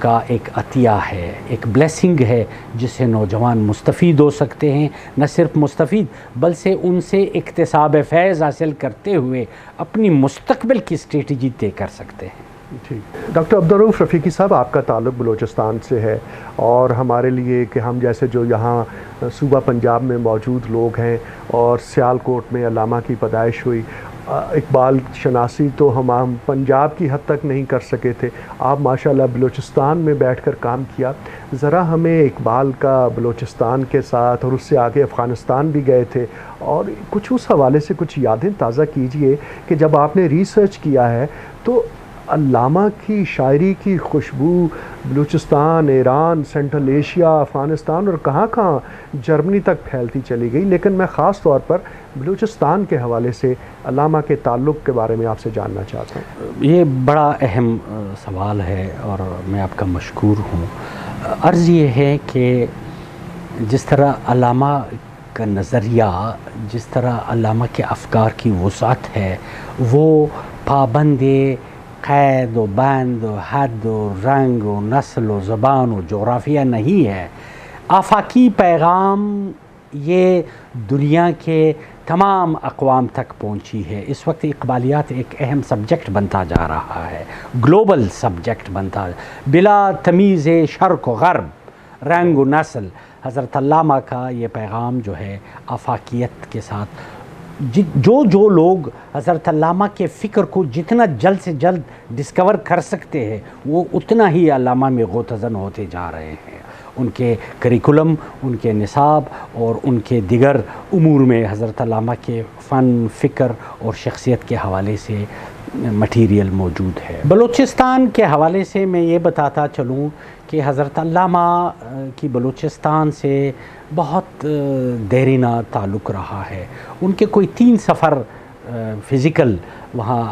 کا ایک عطیہ ہے، ایک بلیسنگ ہے جس سے نوجوان مستفید ہو سکتے ہیں، نہ صرف مستفید بلکہ ان سے اکتساب فیض حاصل کرتے ہوئے اپنی مستقبل کی اسٹریٹجی طے کر سکتے ہیں۔ جی ڈاکٹر عبدالرؤف رفیقی صاحب، آپ کا تعلق بلوچستان سے ہے، اور ہمارے لیے کہ ہم جیسے جو یہاں صوبہ پنجاب میں موجود لوگ ہیں اور سیالکوٹ میں علامہ کی پیدائش ہوئی، اقبال شناسی تو ہم پنجاب کی حد تک نہیں کر سکے تھے، آپ ماشاءاللہ بلوچستان میں بیٹھ کر کام کیا، ذرا ہمیں اقبال کا بلوچستان کے ساتھ اور اس سے آگے افغانستان بھی گئے تھے، اور کچھ اس حوالے سے کچھ یادیں تازہ کیجئے کہ جب آپ نے ریسرچ کیا ہے تو علامہ کی شاعری کی خوشبو بلوچستان، ایران، سینٹرل ایشیا، افغانستان اور کہاں کہاں جرمنی تک پھیلتی چلی گئی، لیکن میں خاص طور پر بلوچستان کے حوالے سے علامہ کے تعلق کے بارے میں آپ سے جاننا چاہتا ہوں۔ یہ بڑا اہم سوال ہے اور میں آپ کا مشکور ہوں۔ عرض یہ ہے کہ جس طرح علامہ کا نظریہ، جس طرح علامہ کے افکار کی وسعت ہے، وہ پابند قید و بند و حد و رنگ و نسل و زبان و جغرافیہ نہیں ہے۔ آفاقی پیغام یہ دنیا کے تمام اقوام تک پہنچی ہے۔ اس وقت اقبالیات ایک اہم سبجیکٹ بنتا جا رہا ہے، گلوبل سبجیکٹ بنتا، بلا تمیز شرق و غرب، رنگ و نسل۔ حضرت علامہ کا یہ پیغام جو ہے آفاقیت کے ساتھ، جو لوگ حضرت علامہ کے فکر کو جتنا جلد سے جلد ڈسکور کر سکتے ہیں وہ اتنا ہی علامہ میں غوطہ ہوتے جا رہے ہیں۔ ان کے کریکولم، ان کے نصاب اور ان کے دیگر امور میں حضرت علامہ کے فن، فکر اور شخصیت کے حوالے سے مٹیریل موجود ہے۔ بلوچستان کے حوالے سے میں یہ بتاتا چلوں کہ حضرت علامہ کی بلوچستان سے بہت دیرینہ تعلق رہا ہے۔ ان کے کوئی 3 سفر فزیکل وہاں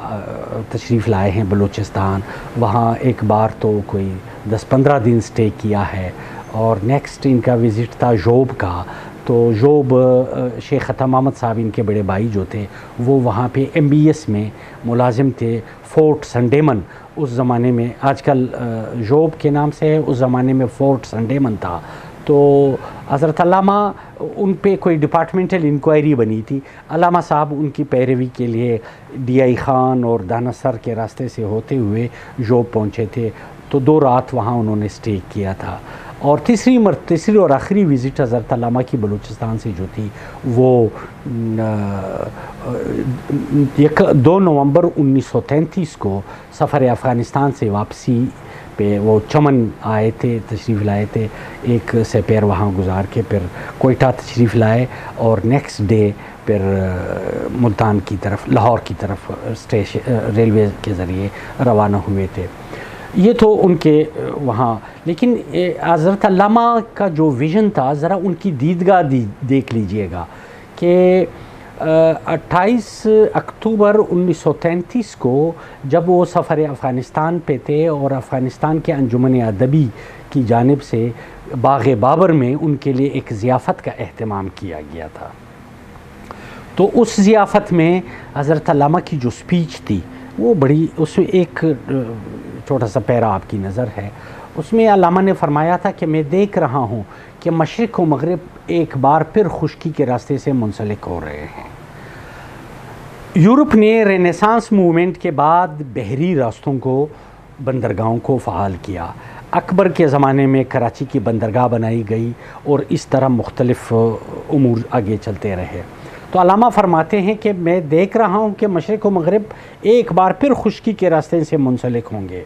تشریف لائے ہیں بلوچستان، وہاں ایک بار تو کوئی 10-15 دن سٹے کیا ہے، اور نیکسٹ ان کا وزٹ تھا جوب کا، تو جوب شیخ عطا محمد صاحب ان کے بڑے بھائی جو تھے وہ وہاں پہ MBS میں ملازم تھے، فورٹ سنڈیمن اس زمانے میں، آج کل جوب کے نام سے ہے، اس زمانے میں فورٹ سنڈیمن تھا۔ تو حضرت علامہ ان پہ کوئی ڈپارٹمنٹل انکوائری بنی تھی، علامہ صاحب ان کی پیروی کے لیے DI خان اور دانا سر کے راستے سے ہوتے ہوئے جوب پہنچے تھے، تو 2 رات وہاں انہوں نے سٹے کیا تھا۔ اور تیسری اور آخری وزٹ حضرت علامہ کی بلوچستان سے جو تھی وہ 2 نومبر 1933 کو سفر افغانستان سے واپسی پہ وہ چمن آئے تھے، تشریف لائے تھے، 1 سپیر وہاں گزار کے پھر کوئٹہ تشریف لائے، اور نیکسٹ ڈے پھر ملتان کی طرف، لاہور کی طرف ریلوے کے ذریعے روانہ ہوئے تھے۔ یہ تو ان کے وہاں، لیکن حضرت علامہ کا جو ویژن تھا ذرا ان کی دیدگاہ دیکھ لیجئے گا کہ 28 اکتوبر 1933 کو جب وہ سفر افغانستان پہ تھے اور افغانستان کے انجمن ادبی کی جانب سے باغ بابر میں ان کے لیے ایک ضیافت کا اہتمام کیا گیا تھا، تو اس ضیافت میں حضرت علامہ کی جو سپیچ تھی وہ بڑی، اس میں ایک چھوٹا سا پیرا آپ کی نظر ہے، اس میں علامہ نے فرمایا تھا کہ میں دیکھ رہا ہوں کہ مشرق و مغرب ایک بار پھر خشکی کے راستے سے منسلک ہو رہے ہیں۔ یورپ نے رینیسانس موومنٹ کے بعد بحری راستوں کو، بندرگاہوں کو فعال کیا، اکبر کے زمانے میں کراچی کی بندرگاہ بنائی گئی، اور اس طرح مختلف امور آگے چلتے رہے۔ تو علامہ فرماتے ہیں کہ میں دیکھ رہا ہوں کہ مشرق و مغرب ایک بار پھر خشکی کے راستے سے منسلک ہوں گے۔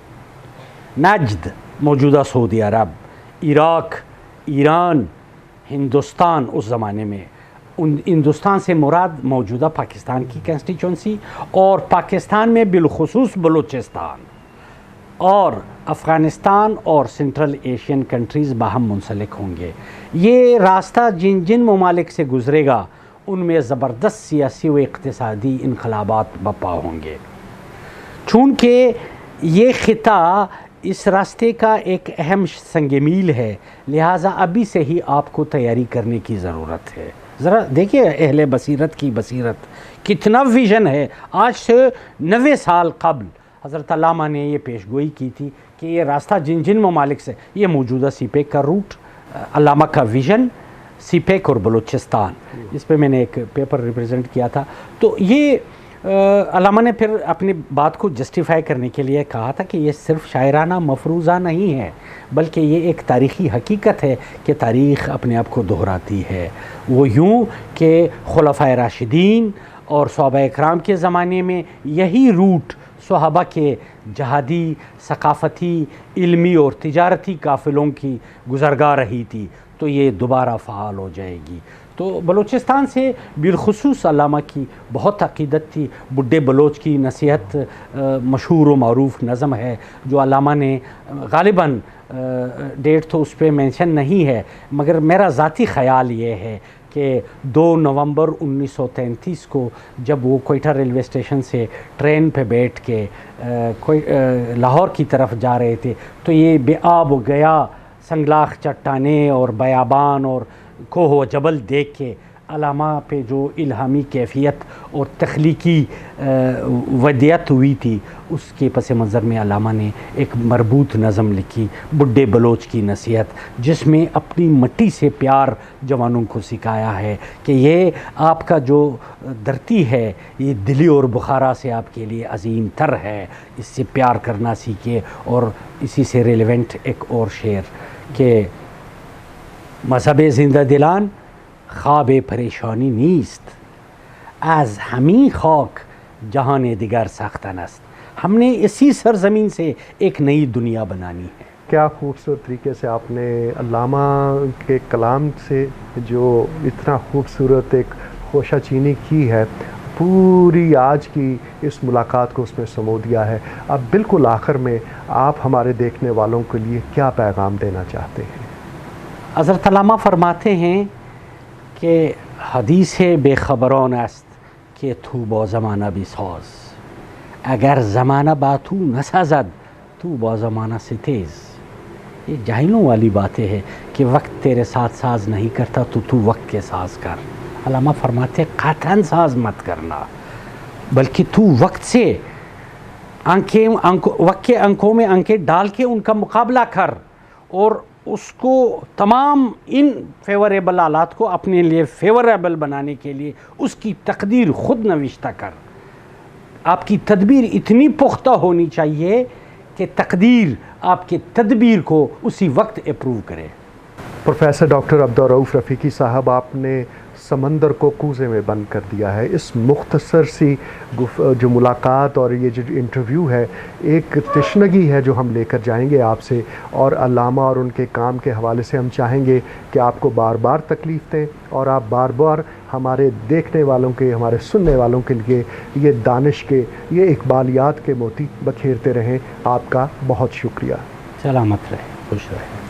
نجد، موجودہ سعودی عرب، عراق، ایران، ہندوستان، اس زمانے میں ہندوستان سے مراد موجودہ پاکستان کی کنسٹیچوئنسی، اور پاکستان میں بالخصوص بلوچستان اور افغانستان اور سینٹرل ایشین کنٹریز باہم منسلک ہوں گے۔ یہ راستہ جن ممالک سے گزرے گا ان میں زبردست سیاسی و اقتصادی انقلابات برپا ہوں گے۔ چونکہ یہ خطہ اس راستے کا ایک اہم سنگ میل ہے، لہٰذا ابھی سے ہی آپ کو تیاری کرنے کی ضرورت ہے۔ ذرا دیکھیے اہل بصیرت کی بصیرت، کتنا ویژن ہے۔ آج سے 90 سال قبل حضرت علامہ نے یہ پیش گوئی کی تھی کہ یہ راستہ جن جن ممالک سے، یہ موجودہ سی پیک کا روٹ، علامہ کا ویژن سی پیک اور بلوچستان، اس پہ میں نے ایک پیپر ریپرزینٹ کیا تھا. تو یہ علامہ نے پھر اپنی بات کو جسٹیفائی کرنے کے لیے کہا تھا کہ یہ صرف شاعرانہ مفروضہ نہیں ہے، بلکہ یہ ایک تاریخی حقیقت ہے کہ تاریخ اپنے آپ کو دہراتی ہے. وہ یوں کہ خلفائے راشدین اور صحابہ اکرام کے زمانے میں یہی روٹ صحابہ کے جہادی، ثقافتی، علمی اور تجارتی قافلوں کی گزرگاہ رہی تھی، تو یہ دوبارہ فعال ہو جائے گی. تو بلوچستان سے بالخصوص علامہ کی بہت عقیدت تھی. بڈھے بلوچ کی نصیحت مشہور و معروف نظم ہے جو علامہ نے غالباً ڈیٹ تو اس پہ مینشن نہیں ہے، مگر میرا ذاتی خیال یہ ہے کہ 2 نومبر 1933 کو جب وہ کوئٹہ ریلوے اسٹیشن سے ٹرین پہ بیٹھ کے لاہور کی طرف جا رہے تھے، تو یہ بے آب و گیا سنگلاخ چٹانیں اور بیابان اور کوہ و جبل دیکھ کے علامہ پہ جو الہامی کیفیت اور تخلیقی ودیت ہوئی تھی، اس کے پس منظر میں علامہ نے ایک مربوط نظم لکھی، بڈھے بلوچ کی نصیحت، جس میں اپنی مٹی سے پیار جوانوں کو سکھایا ہے کہ یہ آپ کا جو دھرتی ہے یہ دلی اور بخارا سے آپ کے لیے عظیم تر ہے، اس سے پیار کرنا سیکھیے. اور اسی سے ریلیونٹ ایک اور شعر کہ مذہب زندہ دلان خواب پریشانی نیست، از ہمیں خاک جہان دیگر ساختن است. ہم نے اسی سرزمین سے ایک نئی دنیا بنانی ہے. کیا خوبصورت طریقے سے آپ نے علامہ کے کلام سے جو اتنا خوبصورت ایک خوشہ چینی کی ہے، پوری آج کی اس ملاقات کو اس میں سمو دیا ہے. اب بالکل آخر میں آپ ہمارے دیکھنے والوں کے لیے کیا پیغام دینا چاہتے ہیں؟ حضرت علامہ فرماتے ہیں کہ حدیث بے خبران است کہ تو با زمانہ بھی ساز، اگر زمانہ با تو نسازد تو با زمانہ سے تیز. یہ جاہلوں والی باتیں ہیں کہ وقت تیرے ساتھ ساز نہیں کرتا تو وقت کے ساز کر. علامہ فرماتے قطعاً ساز مت کرنا، بلکہ تو وقت سے وقت کے انکوں میں انکیں ڈال کے ان کا مقابلہ کر، اور اس کو تمام ان فیوریبل آلات کو اپنے لیے فیوریبل بنانے کے لیے اس کی تقدیر خود نوشتہ کر. آپ کی تدبیر اتنی پختہ ہونی چاہیے کہ تقدیر آپ کے تدبیر کو اسی وقت اپروو کرے. پروفیسر ڈاکٹر عبدالرؤف رفیقی صاحب، آپ نے سمندر کو کوزے میں بند کر دیا ہے. اس مختصر سی جو ملاقات اور یہ جو انٹرویو ہے، ایک تشنگی ہے جو ہم لے کر جائیں گے آپ سے، اور علامہ اور ان کے کام کے حوالے سے ہم چاہیں گے کہ آپ کو بار بار تکلیف دیں اور آپ بار بار ہمارے دیکھنے والوں کے، ہمارے سننے والوں کے لیے یہ دانش کے، یہ اقبالیات کے موتی بکھیرتے رہیں. آپ کا بہت شکریہ. سلامت رہے، خوش رہے.